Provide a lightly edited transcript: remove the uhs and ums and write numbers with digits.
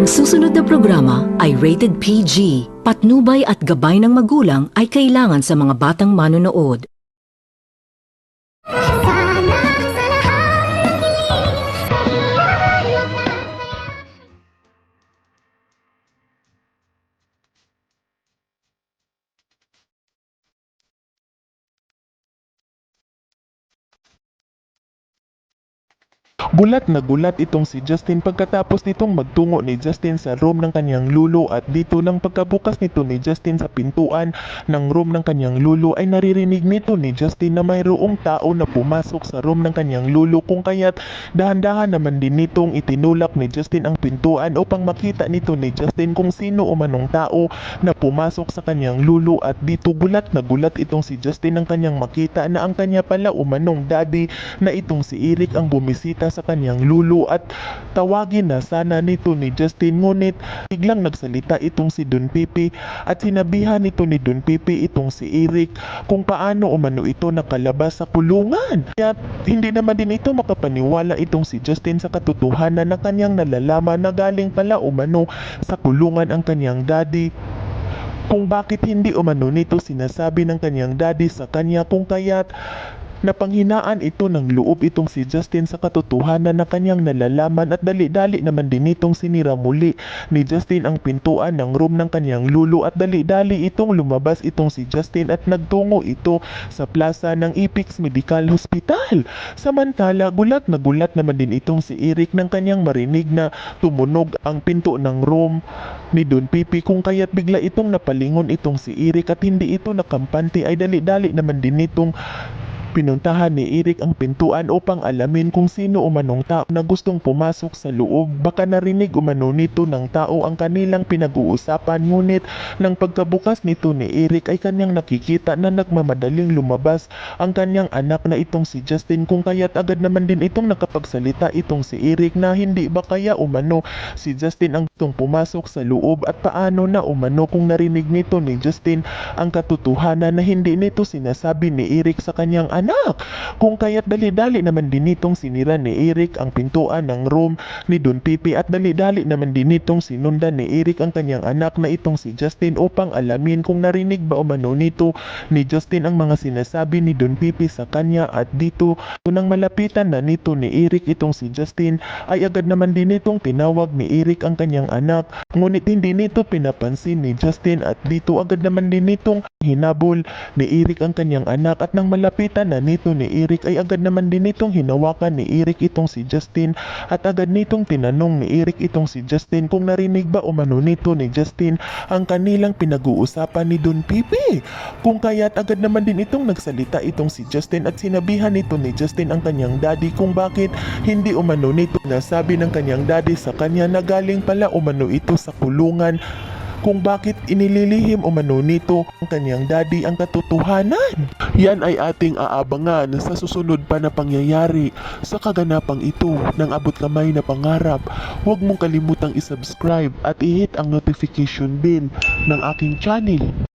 susunod na programa ay rated PG. Patnubay at gabay ng magulang ay kailangan sa mga batang manonood. Gulat na gulat itong si Justin pagkatapos nitong magtungo ni Justin sa room ng kanyang lulo at dito nang pagkabukas nito ni Justin sa pintuan ng room ng kanyang lulo ay naririnig nito ni Justin na mayroong tao na pumasok sa room ng kanyang lulo kung kaya't dahan-dahan naman din nitong itinulak ni Justin ang pintuan upang makita nito ni Justin kung sino umanong tao na pumasok sa kanyang lulo at dito gulat na gulat itong si Justin ang kanyang makita na ang kanya pala umanong daddy na itong si Eric ang bumisita sa kanyang lulo at tawagin na sana nito ni Justin ngunit biglang nagsalita itong si Don Pipi at sinabihan nito ni Don Pipi itong si Eric kung paano umano ito nakalabas sa kulungan. Kaya hindi naman din ito makapaniwala itong si Justin sa katotohanan na kanyang nalalaman na galing pala umano sa kulungan ang kanyang daddy. Kung bakit hindi umano nito sinasabi ng kanyang daddy sa kanya kung kaya't napanghinaan ito ng loob itong si Justin sa katotohanan na kanyang nalalaman at dali-dali naman din itong sinira muli ni Justin ang pintuan ng room ng kanyang lulo at dali-dali itong lumabas itong si Justin at nagtungo ito sa plaza ng Apex Medical Hospital. Samantala, gulat naman din itong si Eric nang kanyang marinig na tumunog ang pinto ng room ni Don Pipi kung kaya't bigla itong napalingon itong si Eric at hindi ito nakampante ay dali-dali naman din itong pinuntahan ni Eric ang pintuan upang alamin kung sino umanong tao na gustong pumasok sa loob. Baka narinig umano nito ng tao ang kanilang pinag-uusapan ngunit nang pagkabukas nito ni Eric ay kanyang nakikita na nagmamadaling lumabas ang kanyang anak na itong si Justin kung kaya't agad naman din itong nakapagsalita itong si Eric na hindi ba kaya umano si Justin ang gustong pumasok sa loob at paano na umano kung narinig nito ni Justin ang katotohanan na hindi nito sinasabi ni Eric sa kanyang anak. Kung kaya't dali-dali naman din nitong sinira ni Eric ang pintuan ng room ni Don Pipi at dali-dali naman din nitong sinundan ni Eric ang kanyang anak na itong si Justin upang alamin kung narinig ba umano nito ni Justin ang mga sinasabi ni Don Pipi sa kanya at dito nang malapitan na nito ni Eric itong si Justin ay agad naman din nitong tinawag ni Eric ang kanyang anak ngunit hindi nito pinapansin ni Justin at dito agad naman din nitong hinabol ni Eric ang kanyang anak at nang malapitan na nito ni Eric ay agad naman din nitong hinawakan ni Eric itong si Justin at agad nitong tinanong ni Eric itong si Justin kung narinig ba umano nito ni Justin ang kanilang pinag-uusapan ni Don Pipi. Kung kaya't agad naman din itong nagsalita itong si Justin at sinabihan nito ni Justin ang kanyang daddy kung bakit hindi umano nito nasabi ng kanyang daddy sa kanya na galing pala umano ito sa kulungan kung bakit inililihim umano nito ang kanyang daddy ang katotohanan. Yan ay ating aabangan sa susunod pa na pangyayari sa kaganapang ito ng abot kamay na pangarap. Huwag mong kalimutang isubscribe at i-hit ang notification bell ng aking channel